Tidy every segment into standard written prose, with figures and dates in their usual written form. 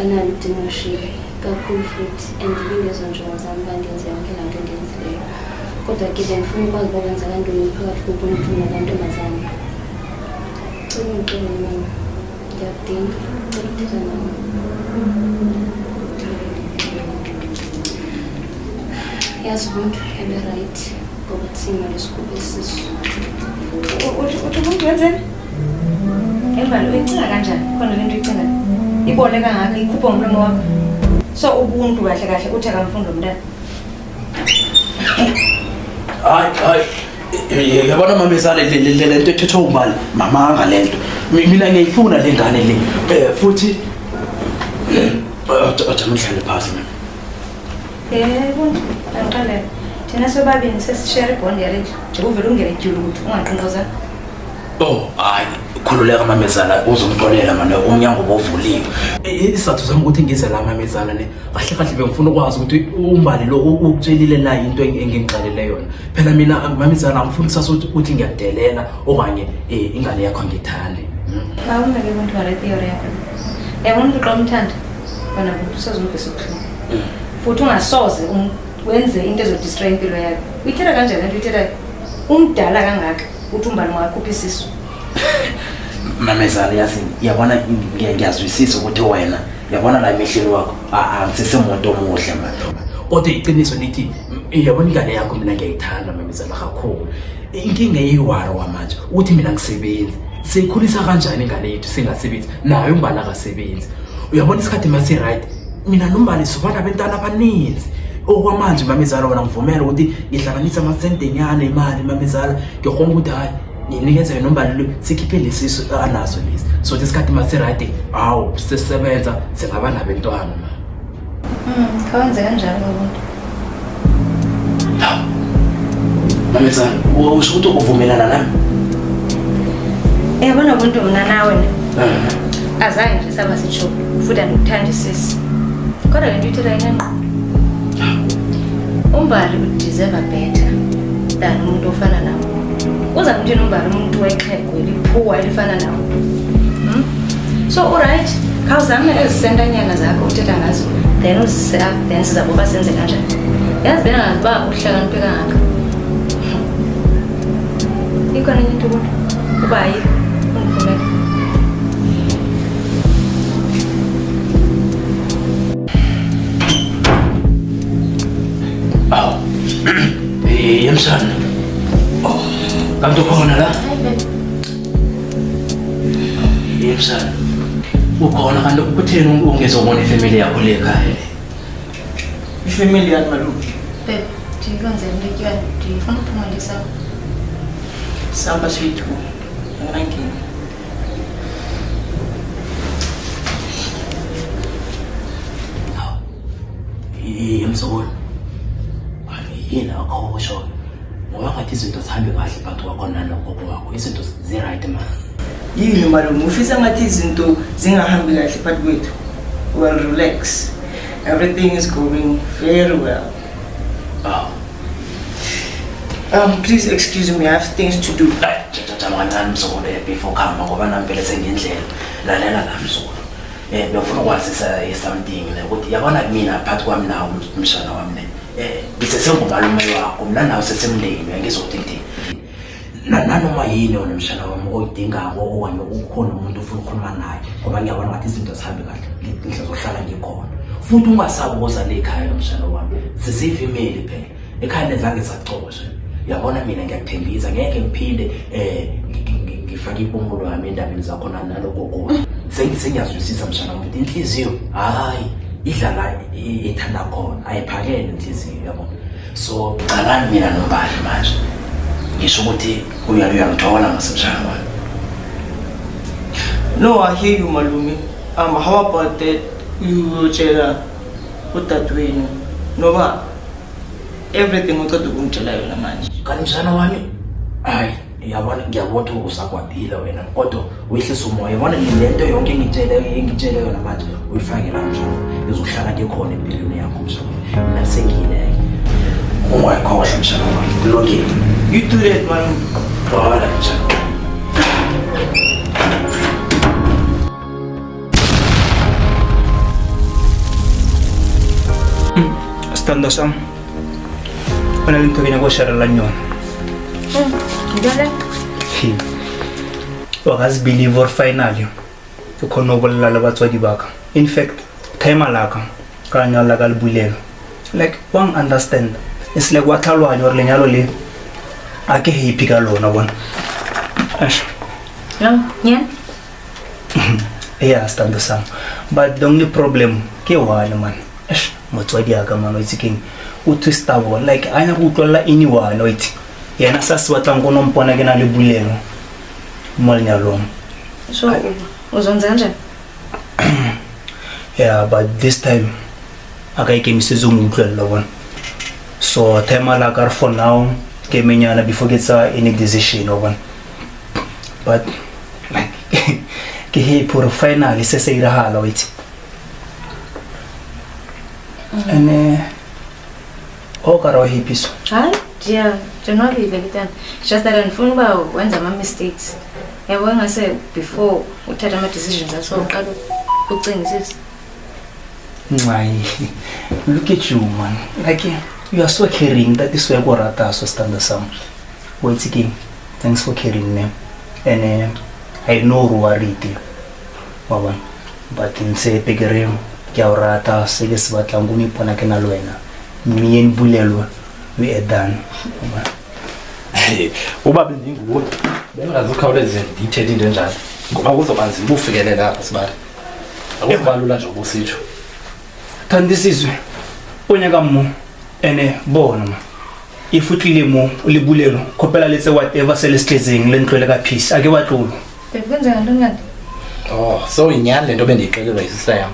banalo udingashile kakhulu futhi and ilezo njongo zami bandenze yonke laa nto endenzileyo kodwa-ke bengifuna ukwazi uba kwenza kantoni phakathi kobuntu nabantombazane. Cela ungixele mama, ngiyakudinga, cela uthetha nami. Yazi ubuntu ebe right ngoba thina lesigubhu esisu. Uthi ubuntu wenzeni? Embali uyicinga kanjani? Khona lento uyicinga ibone kangaka ikhupha ngomlomo wakho. So ubuntu kahle kahle uthi akamfundi umntana. Hayi, yabona mama izale le nto ethetha ubali mama angalento. Mina ngiyifuna le ngane le. Futhi ajama mhlale phansi mina. Yebo, angiqale. Thina sobabini sesishare bond yale nje uvela ungene edyulu ukuthi ungaqinqoza. Hayi, khululeka mama izala uzongixolela manje umnyango bovuliwe. Isizathu sami ukuthi ngize la mama izala ne kahle kahle bengifuna ukwazi ukuthi umbali lo ukutshelile la into engingixalele yona. Phela mina mama izala angifuni kusasa ukuthi ngiyadelela okanye ingane yakho ngithande. Awunake umuntu wale theory yakho. Yabona umuntu xa umthanda bana ukuthi usazongibhesa ukuhlala. Futhi ungasoze wenze into ezodestroy impilo yakho. Uyithetha kanjani lento uyithetha umdala kangaka uthi umbali wakhupha isisu. Mama izala yazi yabona ngiyazwisisa ukuthi wena yabona la emehlweni wakho angisesemuntu omuhle manje. Kodwa iqiniso lithi yabona ingane yakho mina ngiyayithanda mama izala kakhulu. Inkinga eyiwara wamanje uthi mina ngisebenzi. Siyikhulisa kanjani ingane yethu singasebenzi nayo umbali akasebenzi. Uyabona isikhathi mase right mina nombali sobana abantwana abaninzi. Okwamanje mama izala wona ngivumela ukuthi ngihlanganisa amasente enyana imali mama izala ngiykhona ukuthi hayi nginikeza yena nombali lo sikhiphe lesisu anaso lesi. So isikhathi mase right awu sisebenza singaba nabantwana mama. Kawenze kanjani ngomuntu? Mama izala usho ukuthi uvumelana nami? Yabona ubuntu mina nawe azange nje saba sitsho futhi andikuthanda sisi. Kodwa le nto uyithetha inengqondo. Umbali udeserve better than umuntu ofana nawe. Uza kuthini umbali umuntu wexhego eliphuwa elifana nawe? So alright, khawuzame ezisentanyana zakho uthetha ngazo then uzisa then sizaboba senze kanjani. Yazi bena ngaziba uhlakaniphe kangaka. Ikhona enye into uba yikho ungivumela. Yemshana. Kanti ukhona la? Yemshana. Ukhona kanti kutheni ungezobona ifamily yakho le ekhaya? Ifamily yami malume. Babe, ndikwenzela into etywayo, ndifuna ukuphumulisa. Samba swithu. Anginankinga. Yemsokolo. Yini akho ngoba ngathi izinto zihambe kahle phakathi kwakho nalogogo wakho izinto zi-right man. Yini malume ufisa ngathi izinto zingahambi kahle phakathi kwethu? Well, relax. Everything is going very well. Please excuse me, I have things to do. Jamani msokolo before kama ngoba nampela sengendlela lalela la msokolo. Bengifuna ukwazisa something ukuthi yabona mina phakathi kwami nawo umshana wami ngisesengumalume wakho mina nawe sesemndeni ngizokuthi nanoma yini wona umshana wami oyidingako okanye ukhona umuntu ufuna ukukhuluma naye ngoba ngiyabona ngathi izinto zihambe kahle ngizohlala ngikhona futhi ungasabuza le ekhaya umshana wami sesifimeli phela ekhaya nezange sacoshe yabona mina ngiyakuthembisa ngeke ngiphinde ngifake impumulo yami endabeni zakhona nalogogo sengiyazwisisa mshana wami inhliziyo hayi idlala ethanda khona ayiphakele inhliziyo yabo. So qalani mina nombali manje ngisho ukuthi uyangithola ngasemshana wami. No, I hear you malume. How about that uyotshela udadewenu noba everything uqeda ukumtshela yona manje? Kanti mshana wami hayi yabona ngiyabona usakwabila wena kodwa uyihlisa umoya yabona lento yonke engitshele yona manje uyifake la mshana izohlala ngikhona empilweni yakho mshana mina sengiyileke ungayikhohlwa mshana wami kulungile. You do that malume. Wala mshana. Stando sam. Panalim to ko share la nyon. Ngale. Wakas believer finally. To kono bolla la batswadi baka. In fact, time alaka ka nyala ka lebulelo. Like one understand. It's like what alwa nyor lenyalo le. Ake happy ka lona bona. Ash. No, yeah. Yeah, Stando sam. But the only problem ke wala man. Ash, motswadi aka man o tsiking. O twista bo like ana go tlolla anyone wait. Yena sa se batlang go nompona ke na le bulelo. Molnyalong. So, uzonza kanjani? Yeah, but this time aka ikemisezo ngutlela bona. So time la ka for now ke menyana before get any decision one. But like ke he for finally se se irahala wait. And okara happy so. Hayi, yeah, jonwabile litana. Just that ngifuna uba wenza ama mistakes. Yabo ngase before uthatha ama decisions aso uqala ucingisisa. Look at you, man. Like you are so caring. That is why Gorata so stand the sum. Wait again. Thanks for caring me. And I know Ruariti. Mama. But in say Pegerim, Kiaurata, Seges Batangumi Ponakenalwena. Me and Bulelo, we are done. Uba bendinguwe bengazukhawuleze ndithethe into enjalo ngoba kuzobanzi ubufikelela apha sibali akubalula nje ubusitsho Thandisizwe onyaka mo ene bona ma ifutlile mo ulibulelo khopela letse whatever selesihlezeng lentlwele ka peace ake batlolo Bekwenza ngantoni kanti? oh so inyani lento bendiyixelelwa yisisa yam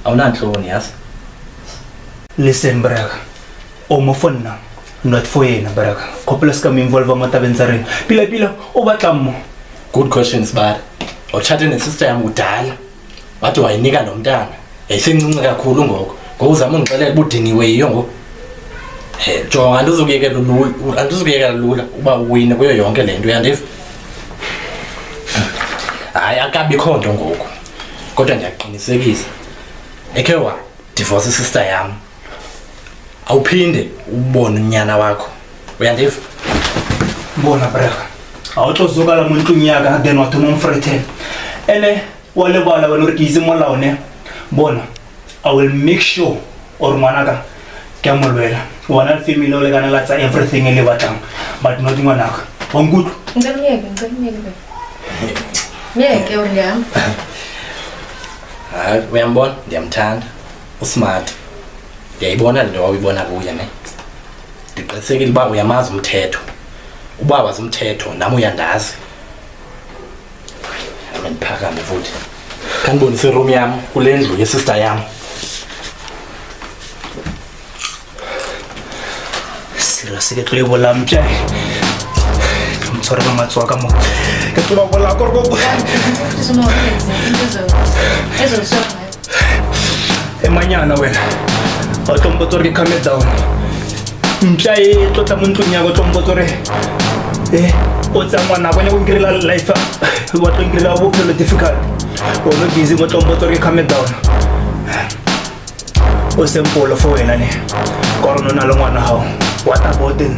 awunantloni yazi listen braka phone now not for yena braka khopela ska me involve matabenzareni pila o batla mo good questions bad awuchathe nesister yam udala wathi wayinika nomntana yayisencinci kakhulu ngoko ngokuzama ungixelela budiniwe yiyo ngoku jonga andizukuyekela lula uba uwine kuyo yonke le nto uyandiva hayi akabikho nto ngoku kodwa ndiyaqinisekisa ekhe wadivorce isister yam awuphinde ubone unyana wakho uyandiva bona braka awutozoka la muntu nyaka then wathi momfreten ene wale bala wena re kizi molao ne bona I will make sure or manaka ke molwela wana family ole kana la tsa everything ele batlang but not ngwanaka onkudu Ngicela Ngeke unyama. hayi uyambona ndiyamthanda usmart ndiyayibona le nto wawuyibona kuye ne ndiqinisekile uba uyamazi umthetho uba wazi umthetho nami uyandazi amendiphakame futhi kandibonise iroom yam kule ndlu yesister yam seriously ke tlo bola mtja mtshware ka matswaka mo ke tlo bola korko emanyana wena otombo tsore calm down mtja e tlotla mo ntlong ya go tombo tsore o tsa ngwana bona go ngirela life wa tlo ngirela bo phelo difficult o no busy go tombo tsore calm down o sempolo for wena ne korona na le ngwana hao what about then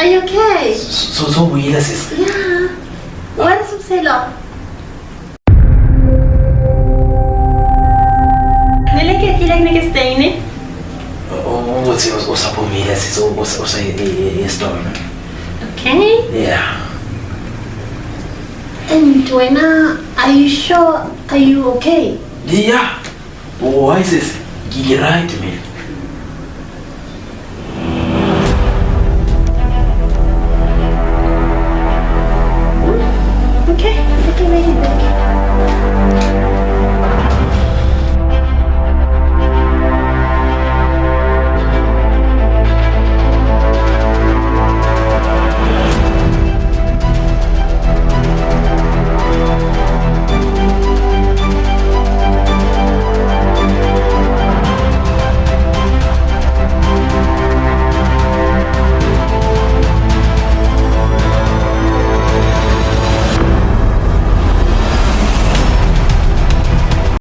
Are you okay? So buyile sisi Yeah. What is Upselo? Nileke kilek nike staying. uthi usaphumile sisi usayestorm Okay. yeah And Wena, are you sure? Are you okay? yeah why sisi ngiyiright man